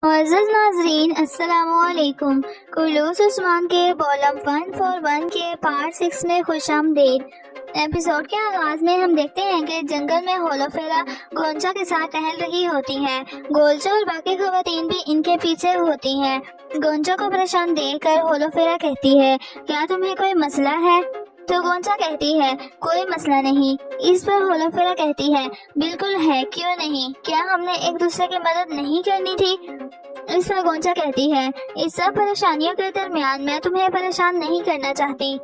معزز ناظرین السلام علیکم۔ کلوس عثمان کے وولوم 141 کے پارٹ 6 میں خوش آمدید۔ ایپیسوڈ کے آغاز میں ہم دیکھتے ہیں کہ جنگل میں ہولوفیرا گونچا کے ساتھ ٹہل رہی ہوتی ہے۔ گولچا اور باقی خواتین بھی ان کے پیچھے ہوتی ہیں۔ گونچا کو پریشان دیکھ کر ہولوفیرا کہتی ہے، کیا تمہیں کوئی مسئلہ ہے؟ تو گونچا کہتی ہے، کوئی مسئلہ نہیں۔ اس پر ہولوفیرا کہتی ہے، بالکل ہے، کیوں نہیں؟ کیا ہم نے ایک دوسرے کی مدد نہیں کرنی تھی؟ اس پر گونچا کہتی ہے، اس سب پریشانیوں کے درمیان میں تمہیں پریشان نہیں کرنا چاہتی۔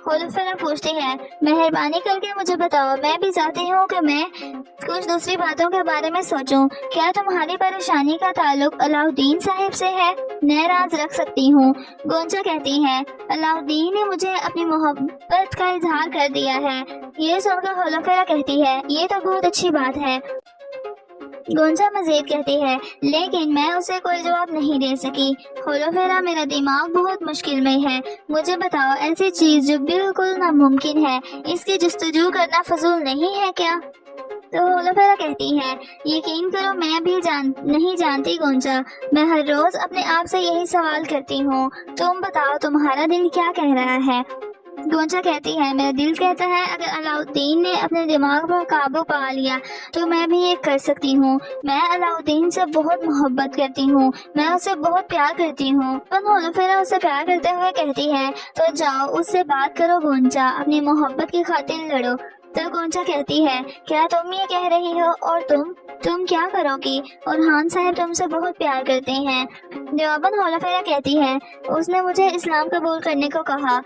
ہولوفیرا پوچھتی ہے، مہربانی کر کے مجھے بتاؤ، میں بھی چاہتی ہوں کہ میں کچھ دوسری باتوں کے بارے میں سوچوں۔ کیا تمہاری پریشانی کا تعلق علاؤدین صاحب سے ہے؟ میں راز رکھ سکتی ہوں۔ گونچا کہتی ہے، علاؤدین نے مجھے اپنی محبت کا اظہار کر دیا ہے۔ یہ سن کر ہولوفیرا کہتی ہے، یہ تو بہت اچھی بات ہے۔ گونچا مزید کہتی ہے، لیکن میں اسے کوئی جواب نہیں دے سکی۔ ہولوفیرا، میرا دماغ بہت مشکل میں ہے، مجھے بتاؤ ایسی چیز جو بالکل ناممکن ہے، اس کی جستجو کرنا فضول نہیں ہے کیا؟ تو ہولوفیرا کہتی ہے، یقین کرو میں بھی نہیں جانتی گونچا، میں ہر روز اپنے آپ سے یہی سوال کرتی ہوں، تم بتاؤ تمہارا دل کیا کہہ رہا ہے؟ گونچا کہتی ہے، میرا دل کہتا ہے اگر علاؤدین نے اپنے دماغ پر قابو پا لیا تو میں بھی یہ کر سکتی ہوں۔ میں علاؤدین سے بہت محبت کرتی ہوں، میں اسے بہت پیار کرتی ہوں۔ ہولوفیرا اسے پیار کرتے ہوئے کہتی ہے، تو جاؤ اس سے بات کرو گونچا، اپنی محبت کی خاطر لڑو۔ تو گونچا کہتی ہے، کیا تم یہ کہہ رہی ہو اور تم کیا کرو گی؟ اورحان صاحب تم سے بہت پیار کرتے ہیں۔ جواباً ہولوفیرا کہتی ہے، اس نے مجھے اسلام قبول کرنے کو کہا۔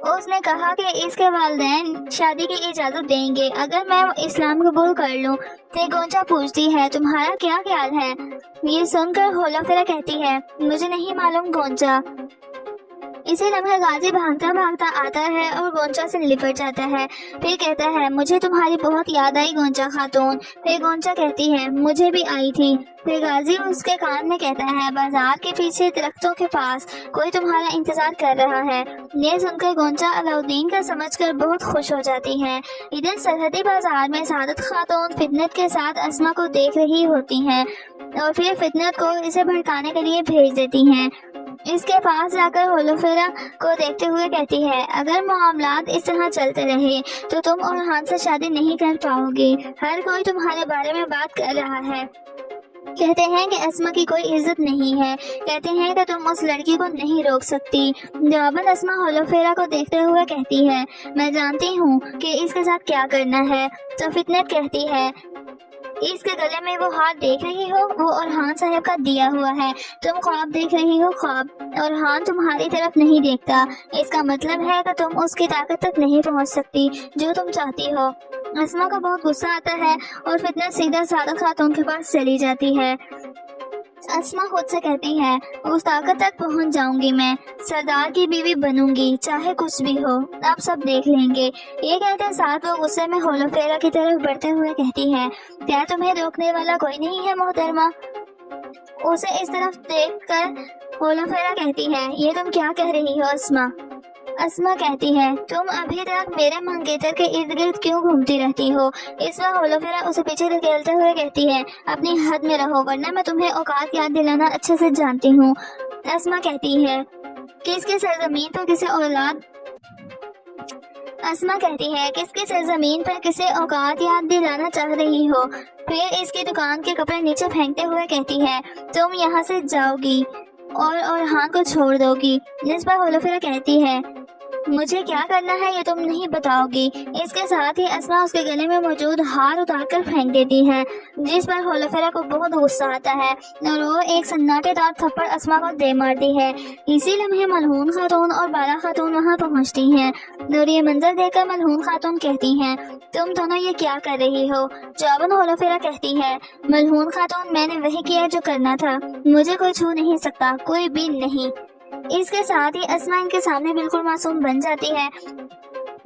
اس نے کہا کہ اس کے والدین شادی کی اجازت دیں گے اگر میں اسلام قبول کر لوں۔ تو گونچا پوچھتی ہے، تمہارا کیا خیال ہے؟ یہ سن کر ہولوفیرا کہتی ہے، مجھے نہیں معلوم گونچا۔ اسی لمحے غازی بھاگتا بھاگتا آتا ہے اور گونچا سے لپٹ جاتا ہے۔ پھر کہتا ہے، مجھے تمہاری بہت یاد آئی گونچا خاتون۔ پھر گونچا کہتی ہے، مجھے بھی آئی تھی۔ پھر غازی اس کے کان میں کہتا ہے، بازار کے پیچھے درختوں کے پاس کوئی تمہارا انتظار کر رہا ہے۔ یہ سن کر گونچا علاؤدین کا سمجھ کر بہت خوش ہو جاتی ہے۔ ادھر سرحدی بازار میں سعادت خاتون فطنت کے ساتھ اسما کو دیکھ رہی ہوتی ہیں اور پھر فطنت کو اسے بھڑکانے کے لیے بھیج دیتی ہیں۔ اس کے پاس جا کر ہولوفیرا کو دیکھتے ہوئے کہتی ہے، اگر معاملات اس طرح چلتے رہے تو تم اورحان سے شادی نہیں کر پاؤ گی۔ ہر کوئی تمہارے بارے میں بات کر رہا ہے، کہتے ہیں کہ اسما کی کوئی عزت نہیں ہے، کہتے ہیں کہ تم اس لڑکی کو نہیں روک سکتی۔ جواباً اسما ہولوفیرا کو دیکھتے ہوئے کہتی ہے، میں جانتی ہوں کہ اس کے ساتھ کیا کرنا ہے۔ تو فطنت کہتی ہے، اس کے گلے میں وہ ہاتھ دیکھ رہی ہو، وہ اورحان صاحب کا دیا ہوا ہے۔ تم خواب دیکھ رہی ہو، خواب، اورحان تمہاری طرف نہیں دیکھتا، اس کا مطلب ہے کہ تم اس کی طاقت تک نہیں پہنچ سکتی جو تم چاہتی ہو۔ اسما کو بہت غصہ آتا ہے اور فطنت سیدھا سعادت خاتون کے پاس چلی جاتی ہے۔ اسما خود سے کہتی ہے، اس طاقت تک پہنچ جاؤں گی، میں سردار کی بیوی بنوں گی، چاہے کچھ بھی ہو، آپ سب دیکھ لیں گے۔ یہ کہتے ساتھ وہ غصے میں ہولوفیرا کی طرف بڑھتے ہوئے کہتی ہے، کیا تمہیں روکنے والا کوئی نہیں ہے محترمہ؟ اسے اس طرف دیکھ کر ہولوفیرا کہتی ہے، یہ تم کیا کہہ رہی ہو اسما؟ اسما کہتی ہے، تم ابھی تک میرے منگیتر کے ارد گرد کیوں گھومتی رہتی ہو؟ اس وقت ہولوفیرا اسے پیچھے دھکیلتے ہوئے کہتی ہے، اپنی حد میں رہو ورنہ میں تمہیں اوقات یاد دلانا اچھے سے جانتی ہوں۔ اسما کہتی ہے، کس کی سرزمین پر کسی اسما کہتی ہے، کس کی سرزمین پر کسی اوقات یاد دلانا چاہ رہی ہو؟ پھر اس کی دکان کے کپڑے نیچے پھینکتے ہوئے کہتی ہے، تم یہاں سے جاؤ گی اور اورحان کو چھوڑ دو گی۔ جس پر ہولوفیرا کہتی ہے، مجھے کیا کرنا ہے یہ تم نہیں بتاؤ گی۔ اس کے ساتھ ہی اسما اس کے گلے میں موجود ہار اتار کر پھینک دیتی ہے، جس پر ہولوفیرا کو بہت غصہ آتا ہے اور وہ ایک سناٹے دار تھپڑ اسما کو دے مارتی ہے۔ اسی لمحے ملعون خاتون اور بالا خاتون وہاں پہنچتی ہیں اور یہ منظر دیکھ کر ملعون خاتون کہتی ہیں، تم دونوں یہ کیا کر رہی ہو؟ جواباً ہولوفیرا کہتی ہے، ملعون خاتون، میں نے وہی کیا جو کرنا تھا، مجھے کوئی چھو نہیں سکتا، کوئی بھی نہیں۔ اس کے ساتھ ہی اسما ان کے سامنے بالکل معصوم بن جاتی ہے